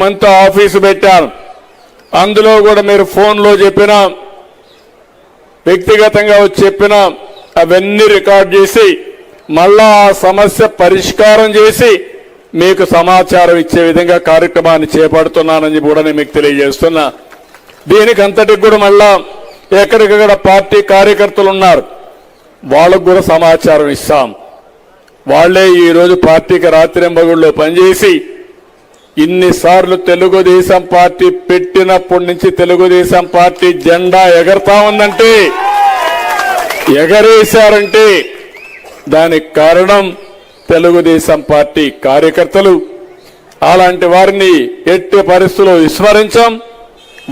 Month office పెట్టాను. అందులో కూడా మీరు ఫోన్లో చెప్పినా వ్యక్తిగతంగా వచ్చి చెప్పినా అవన్నీ రికార్డ్ చేసి మళ్ళా ఆ సమస్య పరిష్కారం చేసి మీకు సమాచారం ఇచ్చే విధంగా కార్యక్రమాన్ని చేపడుతున్నానని కూడా నేను మీకు తెలియజేస్తున్నా. దీనికి అంతటికి కూడా మళ్ళా ఎక్కడికక్కడ పార్టీ కార్యకర్తలు ఉన్నారు, వాళ్ళకు కూడా సమాచారం ఇస్తాం. వాళ్లే ఈరోజు పార్టీకి రాత్రింబగుళ్ళలో పనిచేసి ఇన్నిసార్లు తెలుగుదేశం పార్టీ పెట్టినప్పటి నుంచి తెలుగుదేశం పార్టీ జెండా ఎగరతా ఉందంటే, ఎగరేశారంటే దానికి కారణం తెలుగుదేశం పార్టీ కార్యకర్తలు. అలాంటి వారిని ఎట్టి పరిస్థితుల్లో విస్మరించాం,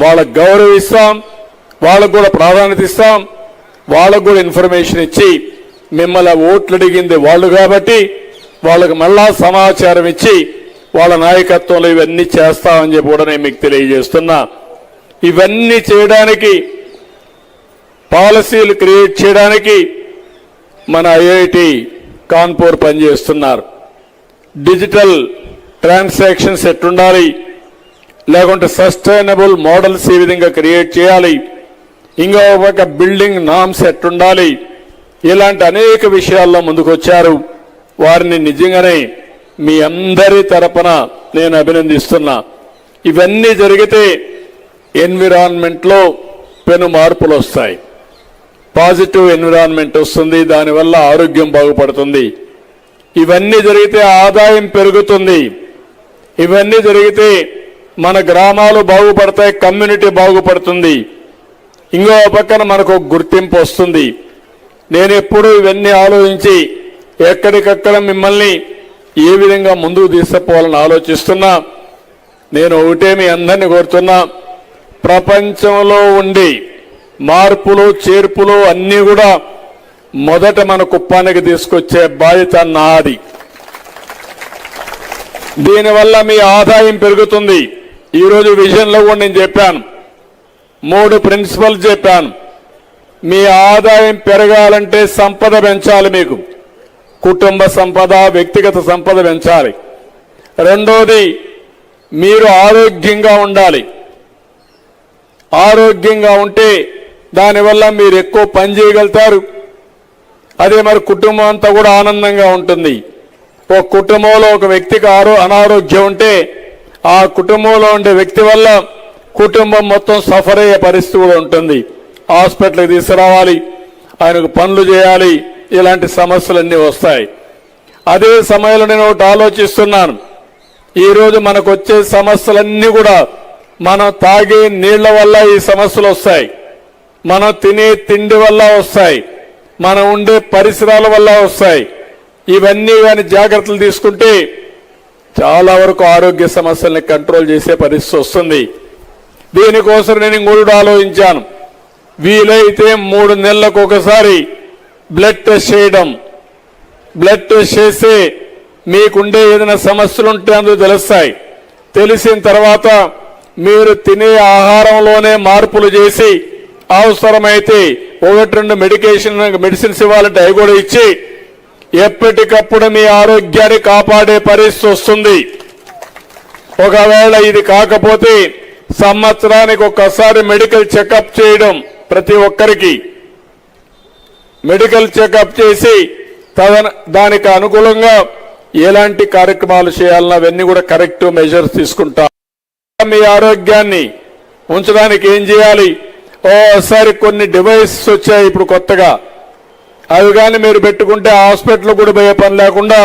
వాళ్ళకు గౌరవిస్తాం, వాళ్ళకు కూడా ప్రాధాన్యత ఇస్తాం, వాళ్ళకు కూడా ఇన్ఫర్మేషన్ ఇచ్చి మిమ్మల్ని ఓట్లు అడిగింది వాళ్ళు కాబట్టి వాళ్ళకు మళ్ళా సమాచారం ఇచ్చి వాళ్ళ నాయకత్వంలో ఇవన్నీ చేస్తామని చెప్పి కూడా నేను మీకు తెలియజేస్తున్నా. ఇవన్నీ చేయడానికి, పాలసీలు క్రియేట్ చేయడానికి మన ఐఐటి కాన్పూర్ పనిచేస్తున్నారు. డిజిటల్ ట్రాన్సాక్షన్స్ ఎట్టుండాలి, లేకుంటే సస్టైనబుల్ మోడల్స్ ఏ విధంగా క్రియేట్ చేయాలి, ఇంకో ఒక బిల్డింగ్ నామ్స్ ఎట్టుండాలి, ఇలాంటి అనేక విషయాల్లో ముందుకొచ్చారు. వారిని నిజంగానే మీ అందరి తరపున నేను అభినందిస్తున్నా. ఇవన్నీ జరిగితే ఎన్విరాన్మెంట్లో పెను మార్పులు వస్తాయి, పాజిటివ్ ఎన్విరాన్మెంట్ వస్తుంది, దానివల్ల ఆరోగ్యం బాగుపడుతుంది. ఇవన్నీ జరిగితే ఆదాయం పెరుగుతుంది, ఇవన్నీ జరిగితే మన గ్రామాలు బాగుపడతాయి, కమ్యూనిటీ బాగుపడుతుంది, ఇంకో పక్కన మనకు గుర్తింపు వస్తుంది. నేను ఎప్పుడూ ఇవన్నీ ఆలోచించి ఎక్కడికక్కడ మిమ్మల్ని ఏ విధంగా ముందుకు తీసుకుపోవాలని ఆలోచిస్తున్నా. నేను ఒకటే మీ అందరినీ కోరుతున్నా, ప్రపంచంలో ఉండి మార్పులు చేర్పులు అన్నీ కూడా మొదట మన కుప్పానికి తీసుకొచ్చే బాధ్యత నాది. దీనివల్ల మీ ఆదాయం పెరుగుతుంది. ఈరోజు విజన్లో కూడా నేను చెప్పాను, 3 ప్రిన్సిపల్స్ చెప్పాను. మీ ఆదాయం పెరగాలంటే సంపద పెంచాలి, మీకు కుటుంబ సంపద, వ్యక్తిగత సంపద పెంచాలి. రెండోది, మీరు ఆరోగ్యంగా ఉండాలి. ఆరోగ్యంగా ఉంటే దానివల్ల మీరు ఎక్కువ పని చేయగలుగుతారు. అదే మరి కుటుంబం అంతా కూడా ఆనందంగా ఉంటుంది. ఒక కుటుంబంలో ఒక వ్యక్తికి అనారోగ్యం ఉంటే ఆ కుటుంబంలో ఉండే వ్యక్తి వల్ల కుటుంబం మొత్తం సఫర్ అయ్యే పరిస్థితి కూడా ఉంటుంది. హాస్పిటల్కి తీసుకురావాలి, ఆయనకు పనులు చేయాలి, ఇలాంటి సమస్యలన్నీ వస్తాయి. అదే సమయంలో నేను ఒకటి ఆలోచిస్తున్నాను, ఈరోజు మనకు వచ్చే సమస్యలన్నీ కూడా మనం తాగే నీళ్ల వల్ల ఈ సమస్యలు వస్తాయి, మనం తినే తిండి వల్ల వస్తాయి, మనం ఉండే పరిసరాల వల్ల వస్తాయి. ఇవన్నీ కానీ జాగ్రత్తలు తీసుకుంటే చాలా వరకు ఆరోగ్య సమస్యల్ని కంట్రోల్ చేసే పరిస్థితి వస్తుంది. దీనికోసం నేను ఇంకోటి ఆలోచించాను, వీలైతే 3 నెలలకు ఒకసారి బ్లడ్ టెస్ట్ చేయడం. బ్లడ్ టెస్ట్ చేస్తే మీకుండే ఏదైనా సమస్యలు ఉంటే అందులో తెలుస్తాయి. తెలిసిన తర్వాత మీరు తినే ఆహారంలోనే మార్పులు చేసి అవసరమైతే 1-2 మెడిసిన్స్ ఇవ్వాలంటే అవి కూడా ఇచ్చి ఎప్పటికప్పుడు మీ ఆరోగ్యాన్ని కాపాడే పరిస్థితి వస్తుంది. ఒకవేళ ఇది కాకపోతే సంవత్సరానికి ఒక్కసారి మెడికల్ చెకప్ చేయడం, ప్రతి ఒక్కరికి మెడికల్ చెకప్ చేసి దానికి అనుకూలంగా ఎలాంటి కార్యక్రమాలు చేయాలన్నా అవన్నీ కూడా కరెక్ట్ మెజర్స్ తీసుకుంటాం. మీ ఆరోగ్యాన్ని ఉంచడానికి ఏం చేయాలి, ఓసారి కొన్ని డివైసెస్ వచ్చాయి ఇప్పుడు కొత్తగా, అవి కానీ మీరు పెట్టుకుంటే హాస్పిటల్ కూడా పోయే పని లేకుండా,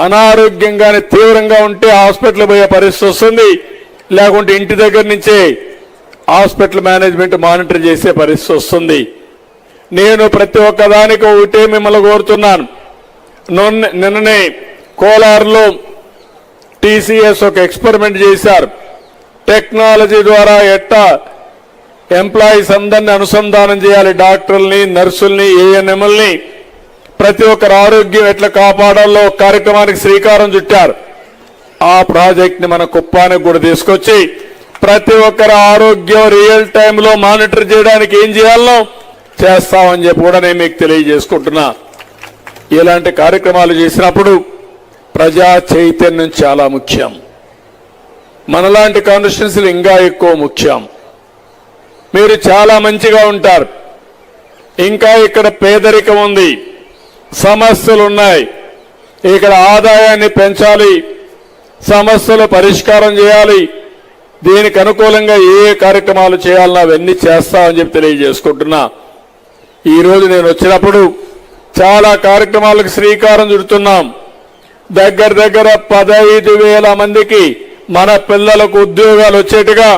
అనారోగ్యంగానే తీవ్రంగా ఉంటే హాస్పిటల్ పోయే పరిస్థితి వస్తుంది, లేకుంటే ఇంటి దగ్గర నుంచే హాస్పిటల్ మేనేజ్మెంట్ మానిటర్ చేసే పరిస్థితి వస్తుంది. నేను ప్రతి ఒక్కదానికి ఒకటే మిమ్మల్ని కోరుతున్నాను. నిన్ననే కోలార్లో టీసీఎస్ ఒక ఎక్స్పెరిమెంట్ చేశారు. టెక్నాలజీ ద్వారా ఎట్టా ఎంప్లాయీస్ అందరినీ అనుసంధానం చేయాలి, డాక్టర్లని, నర్సుల్ని, ఏఎన్ఎంఎల్ని, ప్రతి ఒక్కరి ఆరోగ్యం ఎట్లా కాపాడాలో కార్యక్రమానికి శ్రీకారం చుట్టారు. ఆ ప్రాజెక్ట్ ని మన కుప్పానికి కూడా తీసుకొచ్చి ప్రతి ఒక్కరి ఆరోగ్యం రియల్ టైంలో మానిటర్ చేయడానికి ఏం చేయాలో చేస్తామని చెప్పి కూడా నేను మీకు తెలియజేసుకుంటున్నా. ఇలాంటి కార్యక్రమాలు చేసినప్పుడు ప్రజా చైతన్యం చాలా ముఖ్యం. మనలాంటి కాన్స్టిట్యున్సీలు ఇంకా ఎక్కువ ముఖ్యం. మీరు చాలా మంచిగా ఉంటారు. ఇంకా ఇక్కడ పేదరికం ఉంది, సమస్యలు ఉన్నాయి. ఇక్కడ ఆదాయాన్ని పెంచాలి, సమస్యలు పరిష్కారం చేయాలి. దీనికి అనుకూలంగా ఏ కార్యక్రమాలు చేయాలన్నా అవన్నీ చేస్తామని చెప్పి తెలియజేసుకుంటున్నా. ఈరోజు నేను వచ్చినప్పుడు చాలా కార్యక్రమాలకు శ్రీకారం చుడుతున్నాం. దగ్గర 15,000 మందికి మన పిల్లలకు ఉద్యోగాలు వచ్చేట్టుగా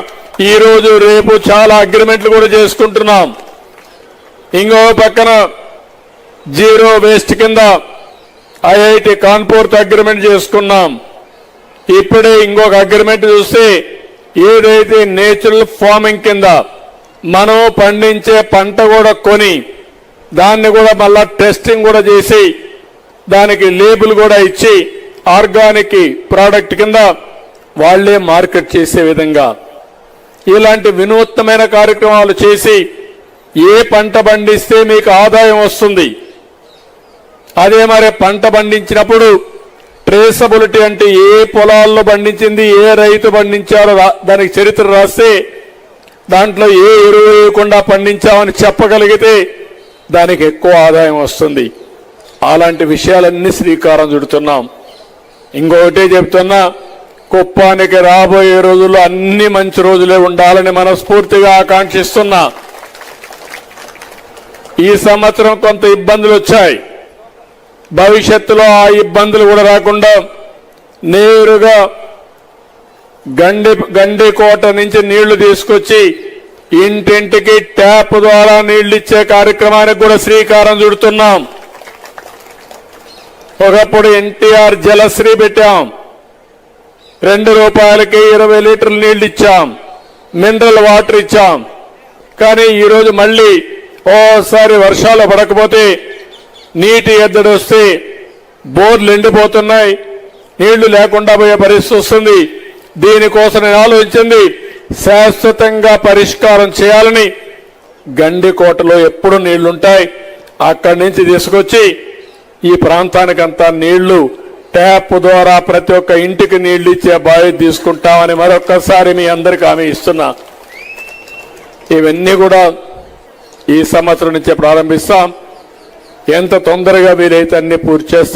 ఈరోజు రేపు చాలా అగ్రిమెంట్లు కూడా చేసుకుంటున్నాం. ఇంకో పక్కన జీరో వేస్ట్ కింద ఐఐటి కాన్పూర్తో అగ్రిమెంట్ చేసుకున్నాం. ఇప్పుడే ఇంకొక అగ్రిమెంట్ చూస్తే ఏదైతే నేచురల్ ఫార్మింగ్ కింద మనం పండించే పంట కూడా కొని దాన్ని కూడా మళ్ళా టెస్టింగ్ కూడా చేసి దానికి లేబుల్ కూడా ఇచ్చి ఆర్గానిక్ ప్రోడక్ట్ కింద వాళ్లే మార్కెట్ చేసే విధంగా ఇలాంటి వినూత్నమైన కార్యక్రమాలు చేసి ఏ పంట పండిస్తే మీకు ఆదాయం వస్తుంది, అదే మరి పంట పండించినప్పుడు ట్రేసబిలిటీ అంటే ఏ పొలాల్లో పండించింది, ఏ రైతు పండించారో దానికి చరిత్ర రాస్తే దాంట్లో ఏ ఎరువు వేయకుండా పండించామని చెప్పగలిగితే దానికి ఎక్కువ ఆదాయం వస్తుంది. అలాంటి విషయాలన్నీ శ్రీకారం చుడుతున్నాం. ఇంకొకటే చెప్తున్నా, కుప్పానికి రాబోయే రోజుల్లో అన్ని మంచి రోజులే ఉండాలని మనస్ఫూర్తిగా ఆకాంక్షిస్తున్నా. ఈ సంవత్సరం కొంత ఇబ్బందులు వచ్చాయి. భవిష్యత్తులో ఆ ఇబ్బందులు కూడా రాకుండా నేరుగా గండికోట నుంచి నీళ్లు తీసుకొచ్చి ఇంటింటికి ట్యాప్ ద్వారా నీళ్లు ఇచ్చే కార్యక్రమానికి కూడా శ్రీకారం చుడుతున్నాం. ఒకప్పుడు ఎన్టీఆర్ జలశ్రీ పెట్టాం, ₹2కి 20 లీటర్లు నీళ్లు ఇచ్చాం, మినరల్ వాటర్ ఇచ్చాం. కానీ ఈరోజు మళ్ళీ ఓసారి వర్షాలు పడకపోతే నీటి ఎద్దడి వస్తే బోర్లు ఎండిపోతున్నాయి, నీళ్లు లేకుండా పోయే పరిస్థితి వస్తుంది. దీనికోసం నేను ఆలోచించింది శాశ్వతంగా పరిష్కారం చేయాలని. గండికోటలో ఎప్పుడు నీళ్లుంటాయి, అక్కడి నుంచి తీసుకొచ్చి ఈ ప్రాంతానికంతా నీళ్లు ట్యాప్ ద్వారా ప్రతి ఒక్క ఇంటికి నీళ్లు ఇచ్చే బాధ్యత తీసుకుంటామని మరొక్కసారి మీ అందరికీ హామీ ఇస్తున్నా. ఇవన్నీ కూడా ఈ సంవత్సరం నుంచే ప్రారంభిస్తాం. ఎంత తొందరగా వీలైతే అన్ని పూర్తి చేస్తాం.